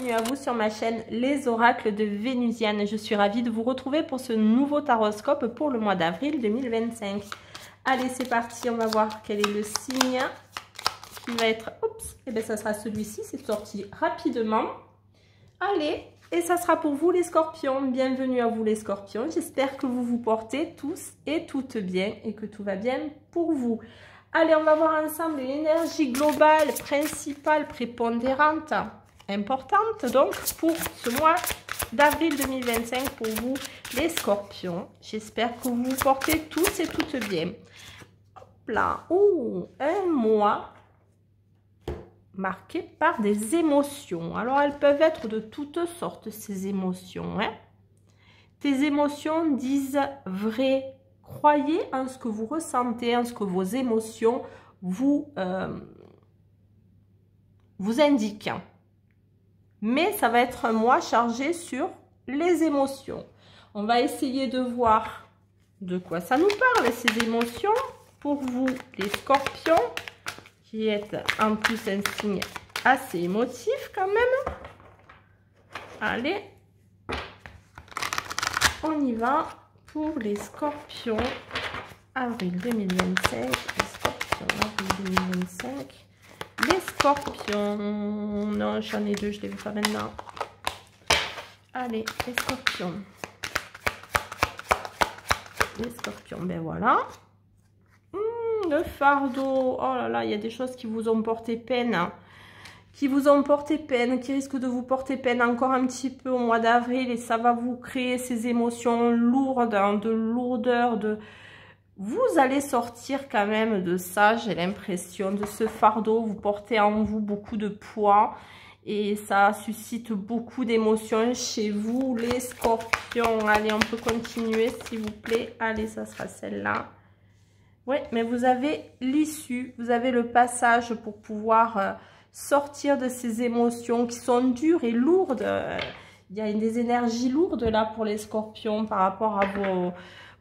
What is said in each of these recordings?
bienvenue à vous sur ma chaîne Les Oracles de Vénusiane. Je suis ravie de vous retrouver pour ce nouveau taroscope pour le mois d'avril 2025. Allez, c'est parti, on va voir quel est le signe qui va être... Oups, et bien ça sera celui-ci, c'est sorti rapidement. Allez, et ça sera pour vous les scorpions. Bienvenue à vous les scorpions. J'espère que vous vous portez tous et toutes bien et que tout va bien pour vous. Allez, on va voir ensemble l'énergie globale, principale, prépondérante, importante donc pour ce mois d'avril 2025 pour vous les scorpions. J'espère que vous vous portez tous et toutes bien. Hop là, oh, un mois marqué par des émotions. Alors, elles peuvent être de toutes sortes, ces émotions. Hein. Tes émotions disent vrai. Croyez en ce que vous ressentez, en ce que vos émotions vous indiquent. Mais ça va être un mois chargé sur les émotions. On va essayer de voir de quoi ça nous parle, ces émotions, pour vous, les scorpions, qui êtes en plus un signe assez émotif quand même. Allez, on y va. Pour les scorpions, avril 2025, les scorpions, avril 2025, les scorpions, non, j'en ai deux, je les vais faire maintenant. Allez, les scorpions, ben voilà. Le fardeau, oh là là, il y a des choses qui vous ont porté peine, qui risquent de vous porter peine encore un petit peu au mois d'avril, et ça va vous créer ces émotions lourdes, hein, de lourdeur, vous allez sortir quand même de ça, j'ai l'impression, de ce fardeau. Vous portez en vous beaucoup de poids et ça suscite beaucoup d'émotions chez vous, les scorpions. Allez, on peut continuer s'il vous plaît. Allez, ça sera celle-là. Oui, mais vous avez l'issue, vous avez le passage pour pouvoir... sortir de ces émotions qui sont dures et lourdes. Il y a des énergies lourdes là pour les scorpions par rapport à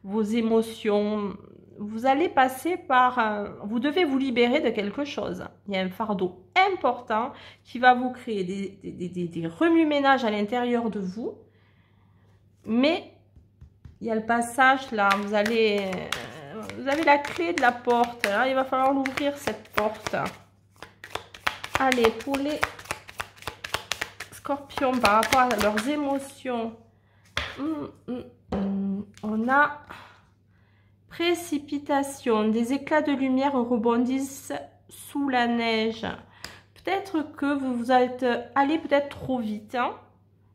vos émotions. Vous allez passer par... vous devez vous libérer de quelque chose. Il y a un fardeau important qui va vous créer des remue-ménages à l'intérieur de vous. Mais il y a le passage là. Vous avez la clé de la porte. Là, il va falloir l'ouvrir cette porte. Allez, pour les scorpions, par rapport à leurs émotions, on a précipitation, des éclats de lumière rebondissent sous la neige. Peut-être que vous êtes allé peut-être trop vite hein,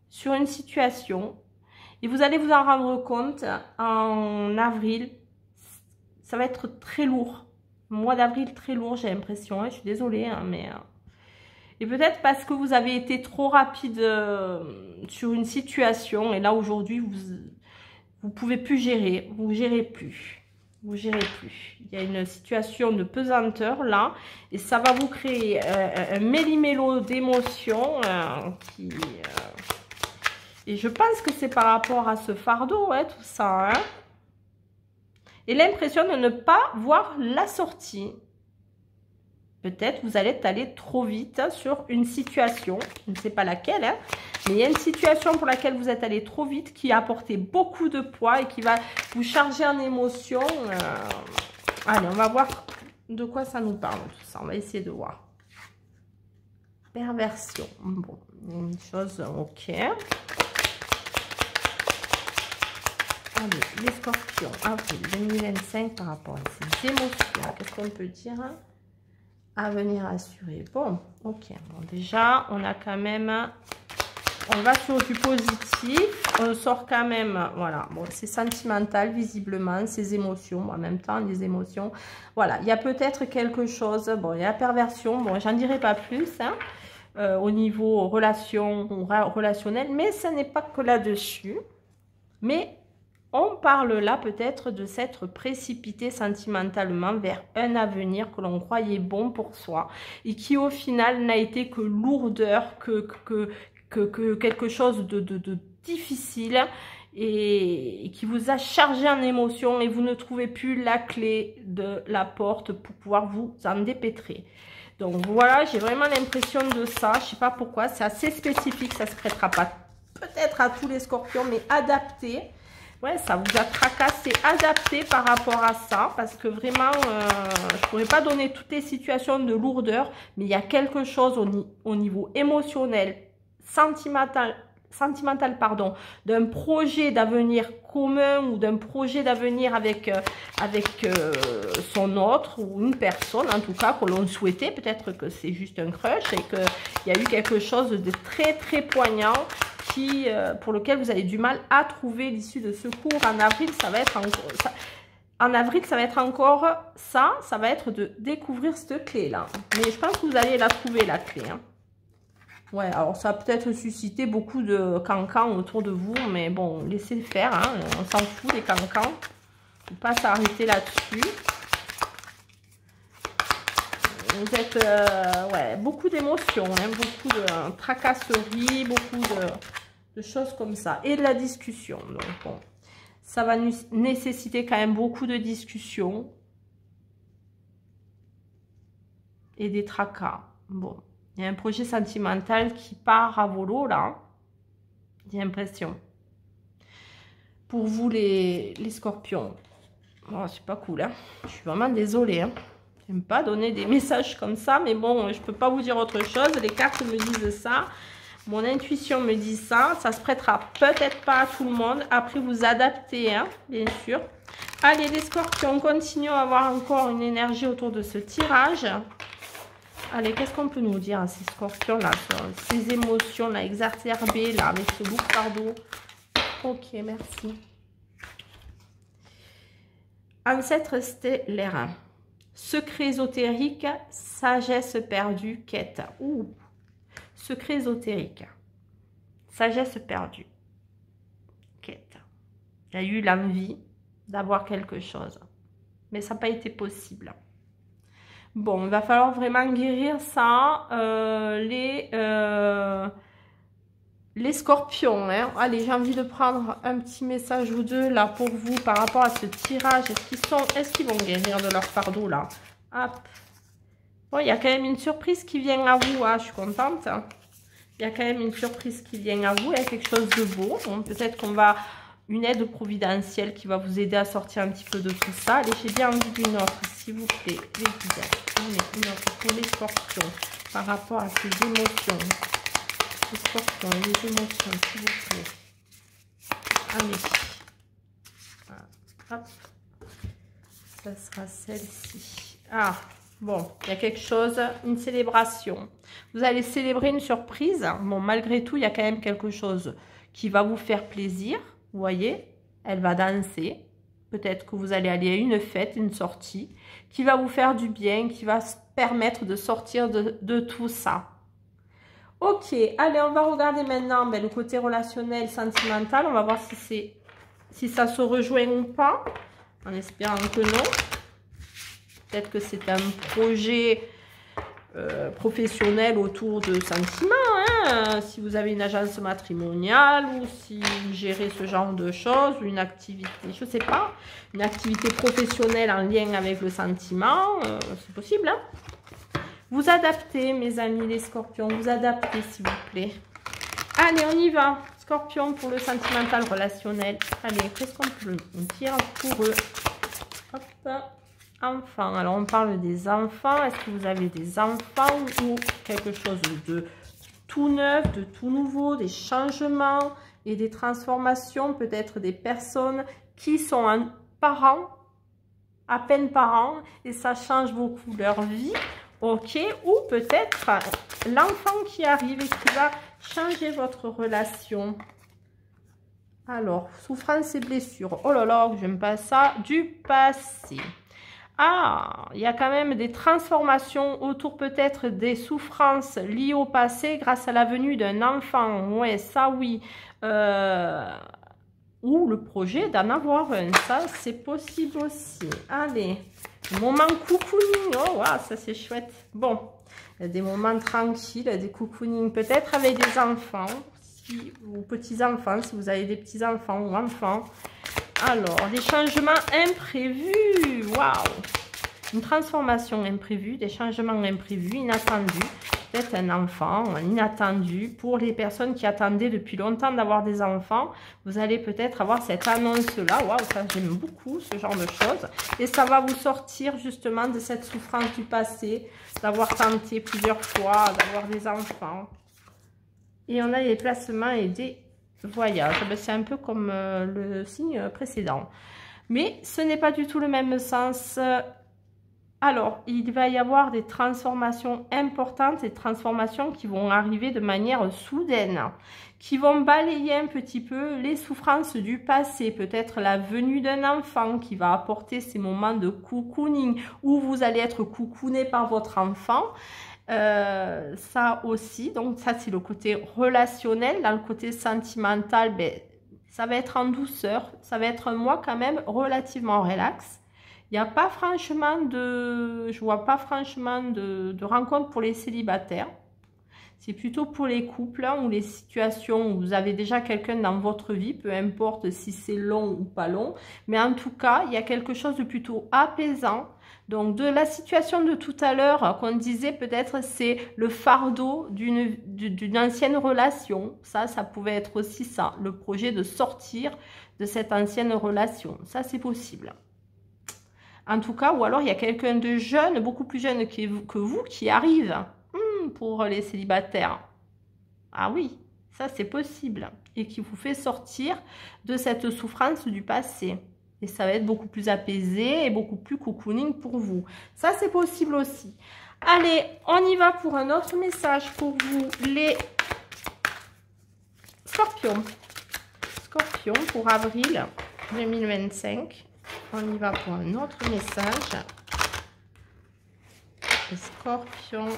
sur une situation et vous allez vous en rendre compte en avril. Ça va être très lourd. Mois d'avril très lourd, j'ai l'impression. Hein, je suis désolée, hein, mais... Et peut-être parce que vous avez été trop rapide sur une situation. Et là, aujourd'hui, vous pouvez plus gérer. Vous gérez plus. Vous gérez plus. Il y a une situation de pesanteur là. Et ça va vous créer un méli-mélo d'émotions. Et je pense que c'est par rapport à ce fardeau, hein, tout ça. Hein. Et l'impression de ne pas voir la sortie. Peut-être vous allez aller trop vite sur une situation, je ne sais pas laquelle, hein, mais il y a une situation pour laquelle vous êtes allé trop vite qui a apporté beaucoup de poids et qui va vous charger en émotions. Allez, on va voir de quoi ça nous parle tout ça, on va essayer de voir. Perversion, bon, une chose, ok. Allez, les scorpions, avril 2025 par rapport à ces émotions, qu'est-ce qu'on peut dire hein? Avenir assuré. Bon, ok. Bon, déjà, on a quand même... On va sur du positif. On sort quand même... Voilà. Bon, c'est sentimental, visiblement. Ces émotions. En même temps, les émotions. Voilà. Il y a peut-être quelque chose... Bon, il y a la perversion. Bon, j'en dirai pas plus. Hein, au niveau relationnel. Mais ce n'est pas que là-dessus. Mais... on parle là peut-être de s'être précipité sentimentalement vers un avenir que l'on croyait bon pour soi et qui au final n'a été que lourdeur, que quelque chose de difficile et qui vous a chargé en émotions et vous ne trouvez plus la clé de la porte pour pouvoir vous en dépêtrer. Donc voilà, j'ai vraiment l'impression de ça. Je sais pas pourquoi, c'est assez spécifique. Ça se prêtera pas peut-être à tous les scorpions, mais adapté. Ouais, ça vous a tracassé, adapté par rapport à ça. Parce que vraiment, je pourrais pas donner toutes les situations de lourdeur. Mais il y a quelque chose au niveau émotionnel, sentimental, pardon, d'un projet d'avenir commun ou d'un projet d'avenir avec son autre ou une personne en tout cas que l'on souhaitait. Peut-être que c'est juste un crush et qu'il y a eu quelque chose de très très poignant pour lequel vous avez du mal à trouver l'issue de secours. En avril, ça va être encore ça. En avril, ça va être encore ça. Ça va être de découvrir cette clé là. Mais je pense que vous allez la trouver, la clé. Hein. Ouais, alors ça va peut-être susciter beaucoup de cancans autour de vous, mais bon, laissez faire, hein, on s'en fout des cancans. Il ne faut pas s'arrêter là-dessus. Vous êtes, ouais, beaucoup d'émotions, hein, beaucoup de tracasseries, beaucoup de choses comme ça. Et de la discussion, donc bon, ça va nécessiter quand même beaucoup de discussions. Et des tracas, bon. Il y a un projet sentimental qui part à volo, là. J'ai l'impression. Pour vous, les scorpions. Oh, c'est pas cool, hein. Je suis vraiment désolée, hein. J'aime pas donner des messages comme ça, mais bon, je peux pas vous dire autre chose. Les cartes me disent ça. Mon intuition me dit ça. Ça se prêtera peut-être pas à tout le monde. Après, vous adaptez, hein, bien sûr. Allez, les scorpions, continuons à avoir encore une énergie autour de ce tirage. Allez, qu'est-ce qu'on peut nous dire à ces scorpions-là, ces émotions-là, exacerbées, là, avec ce bouc fardeau. Ok, merci. Ancêtre stellaire. Secret ésotérique, sagesse perdue, quête. Ouh, secret ésotérique. Sagesse perdue. Quête. Il y a eu l'envie d'avoir quelque chose. Mais ça n'a pas été possible. Bon, il va falloir vraiment guérir ça, les scorpions. Hein. Allez, j'ai envie de prendre un petit message ou deux là pour vous par rapport à ce tirage. Est-ce qu'ils vont guérir de leur fardeau là? Hop. Bon, il y a quand même une surprise qui vient à vous. Hein. Je suis contente. Il y a quand même une surprise qui vient à vous. Il y a quelque chose de beau. Bon, peut-être qu'on va... Une aide providentielle qui va vous aider à sortir un petit peu de tout ça. Allez, j'ai bien envie d'une offre, s'il vous plaît. Les guides. Allez, une offre pour les scorpions par rapport à ces émotions. Les scorpions et les émotions, s'il vous plaît. Allez. Voilà. Hop. Ça sera celle-ci. Ah, bon, il y a quelque chose, une célébration. Vous allez célébrer une surprise. Bon, malgré tout, il y a quand même quelque chose qui va vous faire plaisir. Vous voyez, elle va danser. Peut-être que vous allez aller à une fête, une sortie, qui va vous faire du bien, qui va se permettre de sortir de tout ça. Ok, allez, on va regarder maintenant le côté relationnel, sentimental. On va voir si ça se rejoint ou pas, en espérant que non. Peut-être que c'est un projet professionnel autour de sentiments, hein, si vous avez une agence matrimoniale ou si vous gérez ce genre de choses, une activité, je sais pas, une activité professionnelle en lien avec le sentiment, c'est possible. Hein. Vous adaptez, mes amis les scorpions, vous adaptez s'il vous plaît. Allez, on y va. Scorpion pour le sentimental relationnel. Allez, qu'est-ce qu'on peut dire pour eux? Hop. Enfants, alors on parle des enfants. Est-ce que vous avez des enfants ou quelque chose de tout neuf, de tout nouveau, des changements et des transformations, peut-être des personnes qui sont parents, à peine parents, et ça change beaucoup leur vie, ok, ou peut-être l'enfant qui arrive et qui va changer votre relation. Alors, souffrance et blessures, oh là là, j'aime pas ça, du passé. Ah, il y a quand même des transformations autour peut-être des souffrances liées au passé grâce à la venue d'un enfant. Ouais, ça oui. Ou le projet d'en avoir un. Ça, c'est possible aussi. Allez, moment cocooning. Oh, wow, ça c'est chouette. Bon, il y a des moments tranquilles, des cocooning peut-être avec des enfants. Ou petits-enfants, si vous avez des petits-enfants ou enfants. Alors, des changements imprévus. Waouh! une transformation imprévue, des changements imprévus, inattendus. Peut-être un enfant, un inattendu. Pour les personnes qui attendaient depuis longtemps d'avoir des enfants, vous allez peut-être avoir cette annonce-là. Waouh, ça j'aime beaucoup, ce genre de choses. Et ça va vous sortir justement de cette souffrance du passé, d'avoir tenté plusieurs fois, d'avoir des enfants. Et on a les placements et des voyages. C'est un peu comme le signe précédent. Mais ce n'est pas du tout le même sens. Alors, il va y avoir des transformations importantes, des transformations qui vont arriver de manière soudaine, qui vont balayer un petit peu les souffrances du passé, peut-être la venue d'un enfant qui va apporter ces moments de cocooning, où vous allez être cocooné par votre enfant. Ça aussi, donc ça c'est le côté relationnel. Dans le côté sentimental, ben, ça va être en douceur, ça va être un mois quand même relativement relax. Il n'y a pas franchement je vois pas franchement de rencontres pour les célibataires. C'est plutôt pour les couples hein, ou les situations où vous avez déjà quelqu'un dans votre vie, peu importe si c'est long ou pas long. Mais en tout cas, il y a quelque chose de plutôt apaisant. Donc, de la situation de tout à l'heure qu'on disait, peut-être c'est le fardeau d'une ancienne relation. Ça pouvait être aussi ça, le projet de sortir de cette ancienne relation. Ça, c'est possible. En tout cas, ou alors il y a quelqu'un de jeune, beaucoup plus jeune que vous, qui arrive pour les célibataires. Ah oui, ça c'est possible. Et qui vous fait sortir de cette souffrance du passé. Et ça va être beaucoup plus apaisé et beaucoup plus cocooning pour vous. Ça c'est possible aussi. Allez, on y va pour un autre message pour vous, les scorpions. Scorpions pour avril 2025. On y va pour un autre message. Les scorpions,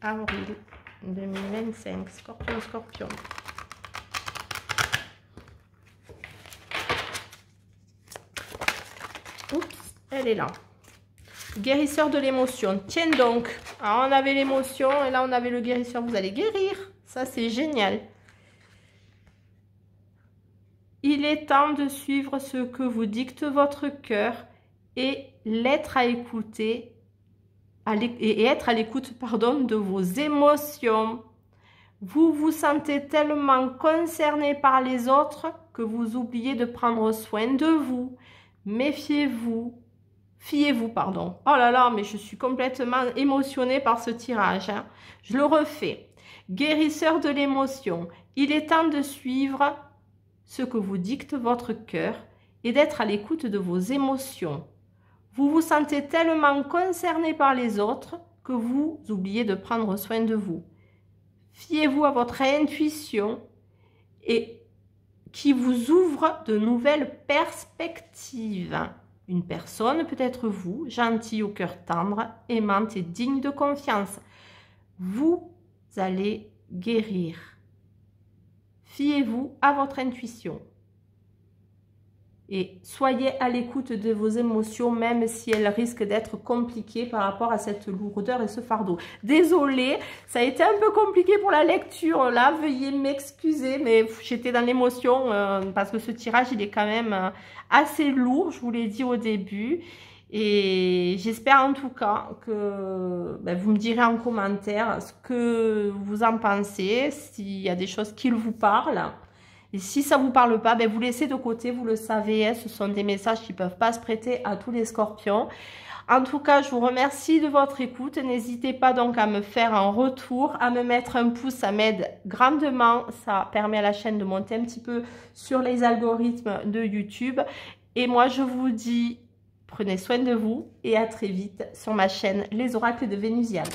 avril 2025. Scorpion, scorpion. Oups, elle est là. Guérisseur de l'émotion. Tiens donc. Alors, on avait l'émotion et là, on avait le guérisseur. Vous allez guérir. Ça, c'est génial. Il est temps de suivre ce que vous dicte votre cœur et l'être à écouter et être à l'écoute, pardon, de vos émotions. Vous vous sentez tellement concerné par les autres que vous oubliez de prendre soin de vous. Méfiez-vous. Fiez-vous, pardon. Oh là là, mais je suis complètement émotionnée par ce tirage. Hein. Je le refais. Guérisseur de l'émotion. Il est temps de suivre ce que vous dicte votre cœur et d'être à l'écoute de vos émotions. Vous vous sentez tellement concerné par les autres que vous oubliez de prendre soin de vous. Fiez-vous à votre intuition et qui vous ouvre de nouvelles perspectives. Une personne peut être vous, gentille au cœur tendre, aimante et digne de confiance. Vous allez guérir. Fiez-vous à votre intuition. Et soyez à l'écoute de vos émotions, même si elles risquent d'être compliquées par rapport à cette lourdeur et ce fardeau. Désolée, ça a été un peu compliqué pour la lecture, là, veuillez m'excuser, mais j'étais dans l'émotion, parce que ce tirage, il est quand même assez lourd, je vous l'ai dit au début. Et j'espère en tout cas que vous me direz en commentaire ce que vous en pensez, s'il y a des choses qui vous parlent. Et si ça ne vous parle pas, vous laissez de côté, vous le savez, ce sont des messages qui ne peuvent pas se prêter à tous les scorpions. En tout cas, je vous remercie de votre écoute. N'hésitez pas donc à me faire un retour, à me mettre un pouce, ça m'aide grandement. Ça permet à la chaîne de monter un petit peu sur les algorithmes de YouTube. Et moi, je vous dis, prenez soin de vous et à très vite sur ma chaîne Les Oracles de Vénusiane.